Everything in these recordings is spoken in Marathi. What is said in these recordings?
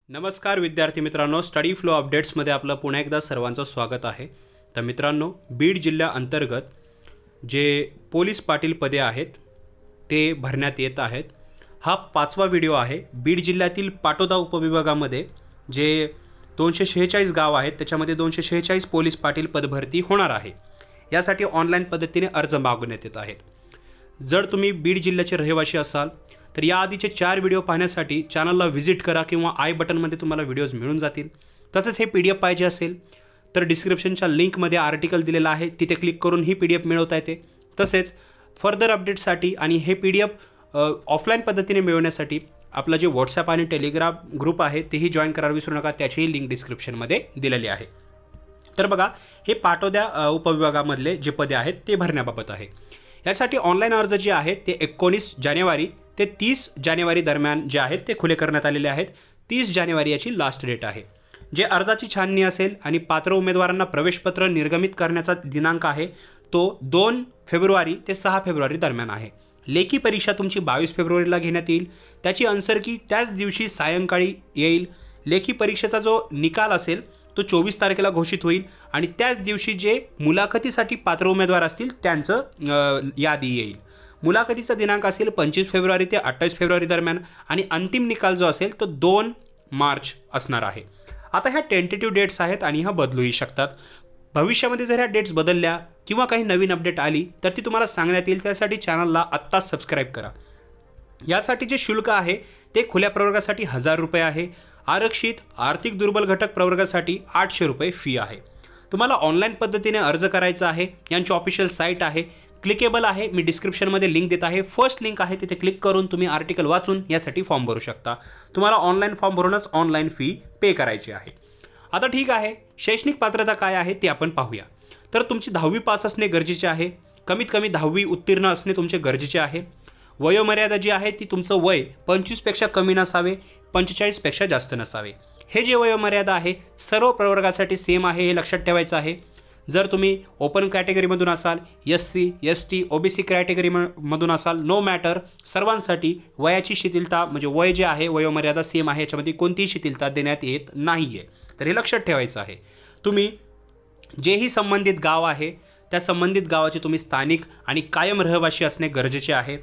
नमस्कार विद्यार्थी मित्रांनो, स्टडी फ्लो अपडेट्समध्ये आपलं पुन्हा एकदा सर्वांचं स्वागत आहे. तर मित्रांनो, बीड जिल्ह्याअंतर्गत जे पोलीस पाटील पदे आहेत ते भरण्यात येत आहेत. हा 5वा व्हिडिओ आहे. बीड जिल्ह्यातील पाटोदा उपविभागामध्ये जे 246 गाव आहेत त्याच्यामध्ये 246 पोलीस पाटील पदभरती होणार आहे. यासाठी ऑनलाईन पद्धतीने अर्ज मागवण्यात येत आहेत. जर तुम्ही बीड जिल्ह्याचे रहिवासी असाल तर याआधीचे 4 व्हिडिओ पाहण्यासाठी चॅनलला व्हिजिट करा किंवा आय बटनमध्ये तुम्हाला व्हिडिओज मिळून जातील. तसंच हे PDF पाहिजे असेल तर डिस्क्रिप्शनच्या लिंकमध्ये आर्टिकल दिलेला आहे, तिथे क्लिक करून ही PDF मिळवता येते. तसेच फर्दर अपडेट्ससाठी आणि हे PDF ऑफलाईन पद्धतीने मिळवण्यासाठी आपला जे व्हॉट्सॲप आणि टेलिग्राम ग्रुप आहे तेही जॉईन करायला विसरू नका, त्याचीही लिंक डिस्क्रिप्शनमध्ये दिलेली आहे. तर बघा, हे पाटोदा उपविभागामधले जे पदे आहेत ते भरण्याबाबत आहे. यासाठी ऑनलाईन अर्ज जे आहेत ते 19 जानेवारी ते 30 जानेवारी दरम्यान जे आहेत ते खुले करण्यात आलेले आहेत. 30 जानेवारी याची लास्ट डेट आहे. जे अर्जाची छाननी असेल आणि पात्र उमेदवारांना प्रवेशपत्र निर्गमित करण्याचा दिनांक आहे तो 2 फेब्रुवारी ते 6 फेब्रुवारी दरम्यान आहे. लेखी परीक्षा तुमची 22 फेब्रुवारीला घेण्यात येईल. त्याची आन्सर की त्याच दिवशी सायंकाळी येईल. लेखी परीक्षेचा जो निकाल असेल तो 24 तारखेला घोषित होईल आणि त्याच दिवशी जे मुलाखतीसाठी पात्र उमेदवार असतील त्यांचं यादी येईल. मुलाखतीचा दिनांक असेल 25 फेब्रुवारी ते 28 फेब्रुवारी दरम्यान आणि अंतिम निकाल जो असेल तो 2 मार्च असणार आहे. आता ह्या टेंटेटिव्ह डेट्स आहेत आणि ह्या बदलूही शकतात. भविष्यामध्ये जर ह्या डेट्स बदलल्या किंवा काही नवीन अपडेट आली तर ती तुम्हाला सांगण्यात येईल. त्यासाठी चॅनलला आत्ताच सबस्क्राईब करा. यासाठी जे शुल्क आहे ते खुल्या प्रवर्गासाठी 1000 रुपये आहे. आरक्षित आर्थिक दुर्बल घटक प्रवर्गासाठी 800 रुपये फी आहे. तुम्हाला ऑनलाईन पद्धतीने अर्ज करायचा आहे. यांची ऑफिशियल साईट आहे, क्लिकेबल आहे. मी डिस्क्रिप्शनमध्ये लिंक देत आहे. फर्स्ट लिंक आहे, तिथे क्लिक करून तुम्ही आर्टिकल वाचून यासाठी फॉर्म भरू शकता. तुम्हाला ऑनलाईन फॉर्म भरूनच ऑनलाईन फी पे करायची आहे. आता ठीक आहे, शैक्षणिक पात्रता काय आहे ते आपण पाहूया. तर तुमची 10वी पास असणे गरजेचे आहे. कमीत कमी 10वी उत्तीर्ण असणे तुमचे गरजेचे आहे. वयोमर्यादा जी आहे ती तुमचं वय 25पेक्षा कमी नसावे, 45पेक्षा जास्त नसावे. हे जे वयोमर्यादा आहे सर्व प्रवर्गासाठी सेम आहे, हे लक्षात ठेवायचं आहे. जर तुम्ही ओपन कॅटेगरीमधून असाल, SC ST OBC कॅटेगरीमधून असाल, नो मॅटर, सर्वांसाठी वयाची शिथिलता म्हणजे वय जे आहे वयोमर्यादा सेम आहे, याच्यामध्ये कोणतीही शिथिलता देण्यात येत नाही आहे. तर हे लक्षात ठेवायचं आहे. तुम्ही जेही संबंधित गाव आहे त्या संबंधित गावाचे तुम्ही स्थानिक आणि कायम रहिवासी असणे गरजेचे आहे.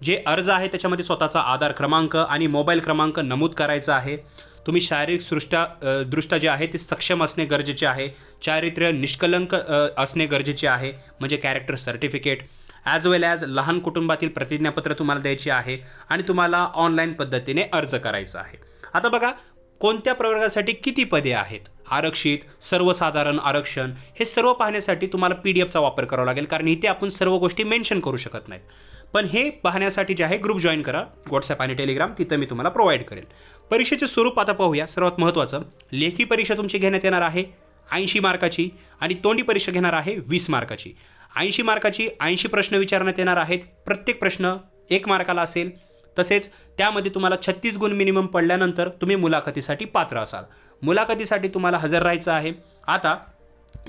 जे अर्ज आहे त्याच्यामध्ये स्वतःचा आधार क्रमांक आणि मोबाईल क्रमांक नमूद करायचा आहे. तुम्ही दृष्ट्या जे आहे ते सक्षम असणे गरजेचे आहे. चारित्र्य निष्कलंक असणे गरजेचे आहे, म्हणजे कॅरेक्टर सर्टिफिकेट, ॲज वेल ॲज लहान कुटुंबातील प्रतिज्ञापत्र तुम्हाला द्यायचे आहे आणि तुम्हाला ऑनलाईन पद्धतीने अर्ज करायचा आहे. आता बघा, कोणत्या प्रवर्गासाठी किती पदे आहेत, आरक्षित, सर्वसाधारण, आरक्षण, हे सर्व पाहण्यासाठी तुम्हाला PDFचा वापर करावा लागेल, कारण इथे आपण सर्व गोष्टी मेन्शन करू शकत नाहीत. पण हे पाहण्यासाठी जे आहे ग्रुप जॉईन करा, व्हॉट्सॲप आणि टेलिग्राम, तिथं मी तुम्हाला प्रोव्हाइड करेल. परीक्षेचे स्वरूप आता पाहूया. सर्वात महत्त्वाचं, लेखी परीक्षा तुमची घेण्यात येणार आहे 80 मार्काची आणि तोंडी परीक्षा घेणार आहे 20 मार्काची. 80 मार्काची 80 प्रश्न विचारण्यात येणार आहेत. प्रत्येक प्रश्न 1 मार्काला असेल. तसेच त्यामध्ये तुम्हाला 36 गुण मिनिमम पडल्यानंतर तुम्ही मुलाखतीसाठी पात्र असाल. मुलाखतीसाठी तुम्हाला हजर राहायचं आहे. आता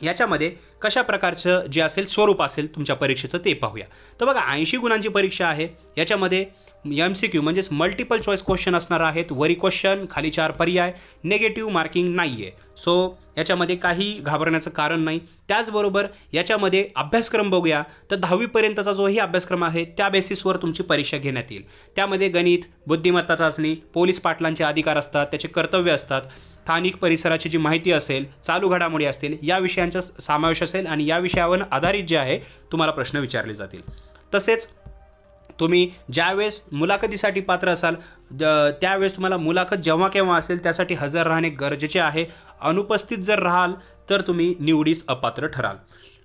याच्यामध्ये कशा प्रकारचं जे असेल स्वरूप असेल तुमच्या परीक्षेचं ते पाहूया. तर बघा, 80 गुणांची परीक्षा आहे. याच्यामध्ये MCQ म्हणजेच मल्टिपल चॉईस क्वेश्चन असणार आहेत. वरी क्वेश्चन, खाली 4 पर्याय, नेगेटिव्ह मार्किंग नाही आहे. सो याच्यामध्ये काही घाबरण्याचं कारण नाही. त्याचबरोबर याच्यामध्ये अभ्यासक्रम बघूया तर 10वीपर्यंतचा जोही अभ्यासक्रम आहे त्या बेसिसवर तुमची परीक्षा घेण्यात येईल. त्यामध्ये गणित, बुद्धिमत्ता चाचणी, पोलीस पाटलांचे अधिकार असतात, त्याचे कर्तव्य असतात, स्थानिक परिसराची जी माहिती असेल, चालू घडामोडी असतील, या विषयांचा समावेश असेल आणि या विषयावर आधारित जे आहे तुम्हाला प्रश्न विचारले जातील. तसेच तुम्ही ज्यावेळेस मुलाखतीसाठी पात्र असाल त्यावेळेस तुम्हाला मुलाखत जेव्हा केव्हा असेल त्यासाठी हजर राहणे गरजेचे आहे. अनुपस्थित जर राहाल तर तुम्ही निवडीस अपात्र ठराल.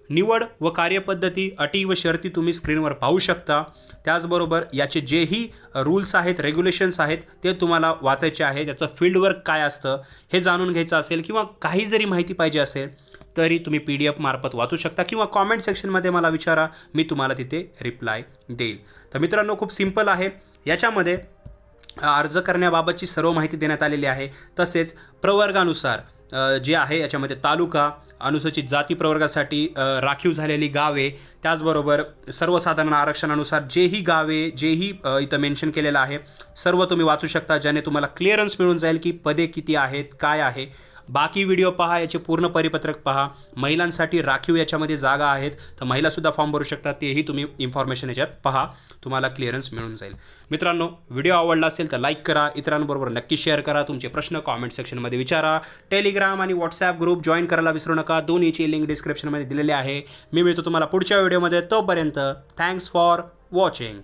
निवड व कार्यपद्धती, अटी व शर्ती तुम्ही स्क्रीनवर पाहू शकता. त्याचबरोबर याचे जेही रूल्स आहेत, रेग्युलेशन्स आहेत ते तुम्हाला वाचायचे आहे. त्याचं फील्डवर्क काय असतं हे जाणून घ्यायचं असेल किंवा काही जरी माहिती पाहिजे असेल तरी तुम्ही PDF मार्फत वाचू शकता किंवा कॉमेंट सेक्शनमध्ये मला विचारा, मी तुम्हाला तिथे रिप्लाय देईल. तर मित्रांनो, खूप सिंपल आहे. याच्यामध्ये अर्ज करण्याबाबतची सर्व माहिती देण्यात आलेली आहे. तसेच प्रवर्गानुसार जे आहे याच्यामध्ये तालुका, अनुसूचित जाती प्रवर्गासाठी राखीव झालेली गावे, त्याचबरोबर सर्वसाधारण आरक्षणानुसार जेही गावे जेही इथं मेन्शन केलेलं आहे सर्व तुम्ही वाचू शकता, ज्याने तुम्हाला क्लिअरन्स मिळून जाईल की पदे किती आहेत, काय आहे. बाकी व्हिडिओ पहा, याचे पूर्ण परिपत्रक पहा. महिलांसाठी राखीव याच्यामध्ये जागा आहेत, तर महिलासुद्धा फॉर्म भरू शकतात, तेही तुम्ही इन्फॉर्मेशन याच्यात पहा, तुम्हाला क्लिअरन्स मिळून जाईल. मित्रांनो, व्हिडिओ आवडला असेल तर लाईक करा, इतरांबरोबर नक्की शेअर करा, तुमचे प्रश्न कॉमेंट सेक्शनमध्ये विचारा. टेलिग्राम आणि व्हॉट्सॲप ग्रुप जॉईन करायला विसरू नका, दोन्हीची लिंक डिस्क्रिप्शनमध्ये दिलेली आहे. मी मिळतो तुम्हाला पुढच्या व्हिडिओमध्ये, तोपर्यंत थँक्स फॉर वॉचिंग.